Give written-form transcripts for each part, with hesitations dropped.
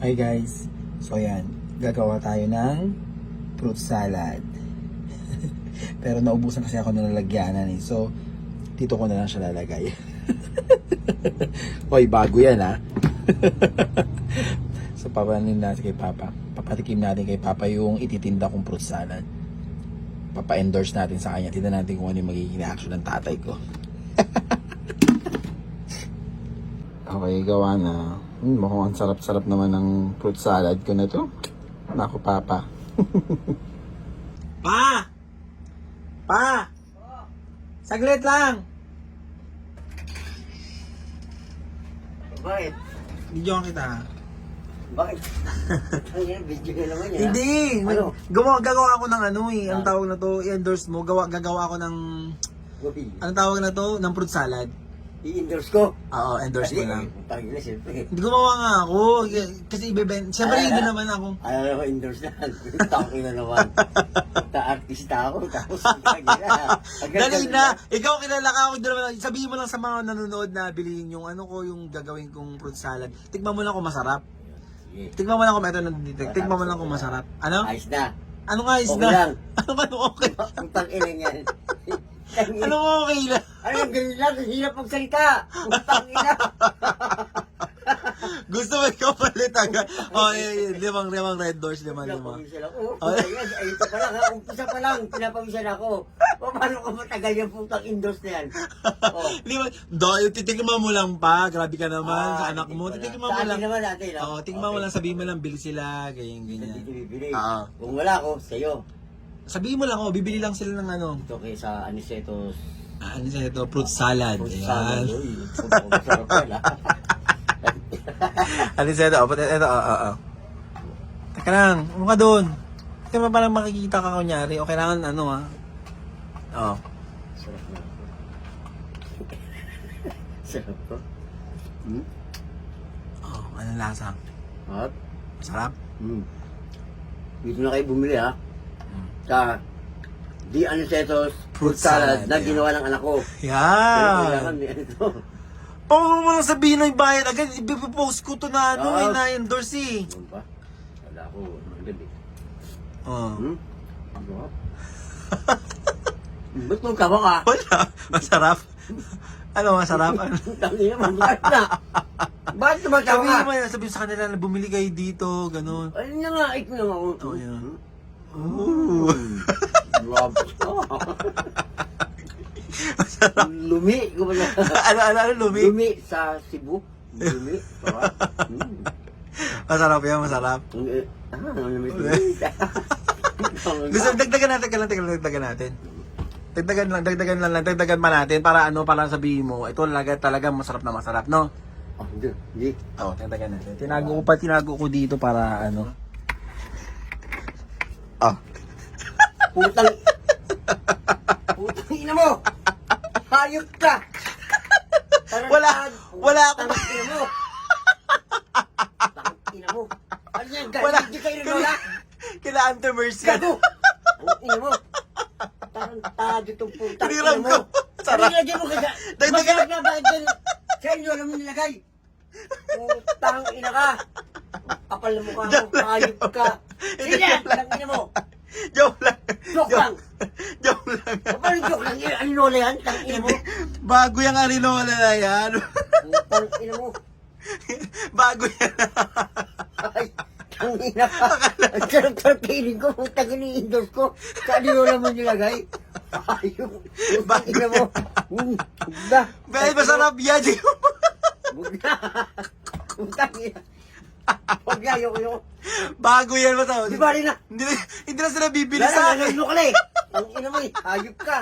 Hi guys, so ayan, gagawa tayo ng fruit salad. Pero naubusan kasi ako ng lalagyanan eh. So, dito ko na lang siya lalagay. Hoy, bago yan ha. So, papanin natin kay Papa. Papatikim natin kay Papa yung ititinda kong fruit salad. Papa-endorse natin sa kanya. Tignan natin kung ano yung magiging reaction ng tatay ko. Okay, gawa na. Mukhang ang sarap-sarap naman ng fruit salad ko na to. Naku, Papa. Pa! Pa! Saglit lang! Bakit? Video kita. Bakit? Ano yan? Video na naman yan. Hindi! Ano? Gagawa ako ng ano eh. Ang tawag na to, i-endorse mo. Gagawa ako ng... Gopi. Anong tawag na to? Ng fruit salad. I-endorse ko. Oo, endorse mo lang. Pangin na siyempre. Hindi gumawa nga ako. Kasi ibeben. Siyempre hindi naman ako. Ayaw na endorse na. Taki na naman. Ta-artista ako. Tapos tagi na. Dali na! Ikaw kilala ka ako. Sabihin mo lang sa mga nanonood na bilhin yung ano ko, yung gagawin kong fruit salad. Tikman mo lang kung masarap. Sige. Tikman mo lang kung ito nandito. Tikman mo lang kung masarap. Ano? Ayos na. Ano nga is Okay na? lang. Ano okay? Ang tangina niyan. Ano okay lang? Ano yung ganun lang? Hirap magsalita. Ang tangina. Gusto mo ikaw palit agad? Oh, limang red doors, lima. Pinapawisan ako. Ayun, ayun pa lang. Umpisa pa lang. Pinapawisan ako. Paano ko matagal yung putang endorse na yan? Oh. Lima. Titigman mo lang pa. Grabe ka naman sa anak mo. Titigman mo Sa atin lang. naman natin. Oo, tignan mo lang. Sabihin mo lang, bili sila. Ganyan. Dito bibili. Oo. Kung wala ako, sa'yo. Sabihin mo lang, bibili lang sila ng ano. Ito kay sa Anicetos. Ano sa ito? Fruit salad. Fruit Ayan. salad. Uy, masarap yan ha. Ano sa ito? Ito, oo. Teka lang, ano ka doon? Kasi parang makikita ka kunyari. O kailangan ano ha? Oo. Sarap na. Sarap ko. Hmm? Oh, anong lasa? At? Masarap? Dito na kayo bumili ha. Hmm. Sa Di Anicetos Fruit fruit salad salad, na yeah. ginawa ng anak ko. Pero Yan! kailangan ni ano. Paano mo lang sabihin na yung bayad agad? Ipipost ko to na ano, Ah. na-endorse eh. Ano ba? Wala ko. Ano gabi? Oh. Ano ba? Ba't nung kawa ka? Wala. Masarap. Ano, masarap? Ano? Tangi naman, bakit na? Bakit naman kawa ka? Sabihin sa kanila na bumili kayo dito, ganun. Ayun na nga, ito naman ako. Oh, yan. Ooh. Grabe ka. Lumi. ano, lumi? Lumi sa Cebu. Lumi. Sarap. Masarap yan, masarap. Lumi. Gusto, dagdagan natin. Dagdagan pa natin para ano, para sabihin mo, ito talaga masarap na masarap, no? Oh, hindi. Oo, dagdagan natin. Tinago ko dito para ano. Ah. Putang ina mo! Hayop ka! Wala ako. Tangin ina mo! Tangin ina mo! Ano yan? Wala. Hindi kayo lola? Kila Ante Mercy. Gago! Tangin ina mo! Tarantado itong putang ina Hiniram mo! ko. Sarap. Nilagyan mo kaya! Dagdagan. Masarap na bakit dyan? Sa inyo alam mo nilagay! Putang ina ka! Kapal na mukha mo! Hayop ka! Sige yan! Tangin ina mo! Joke lang. Joke lang! Joke lang. Kapal joke lang! Ano lola yan? Tangin ina mo! Bago yung Arinola na yan. Putang ina mo! Bago yan. Ay, tangina ka. Ang sarap-sarap kainin ko. Putang ini-endorse ko. Sa alinola mo nilagay. Ayun. Putang ina mo. Bugda. Pero masarap yan. Bugda. Putang ina. Huwag na, ayoko. Bago yan. Masarap. Di ba rin na? Hindi na sila bibili Lala, sa akin. nanunok ka na eh. Ang ina mo eh. Hayop ka.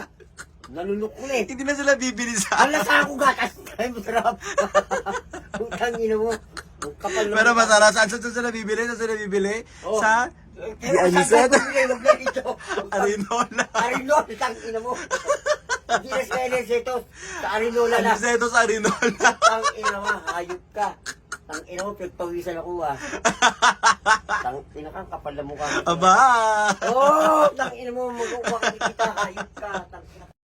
Nanunok ko na eh. Hindi na sila bibili sa Wala akin. sa ako gatas. Ay, masarap. Putang ina mo. Ang kapal na Pero mukha. masarap. Saan sila bibili? Saan sila bibili? Oh. Sa Pero Di saan Aniseta. ka bumili? Huwag na dito. Arinola. Arinola, tangina mo. Hindi na sa Anicetos. Sa Arinola na. Anicetos Arinola. Tangina mo, hayop ka. Tangina mo, pinagpawisan ako ah. Tangina ka, kapal na mukha mo. Aba! Oh, tangina mo, mag-uwak kita, hayop ka. Tangina ka.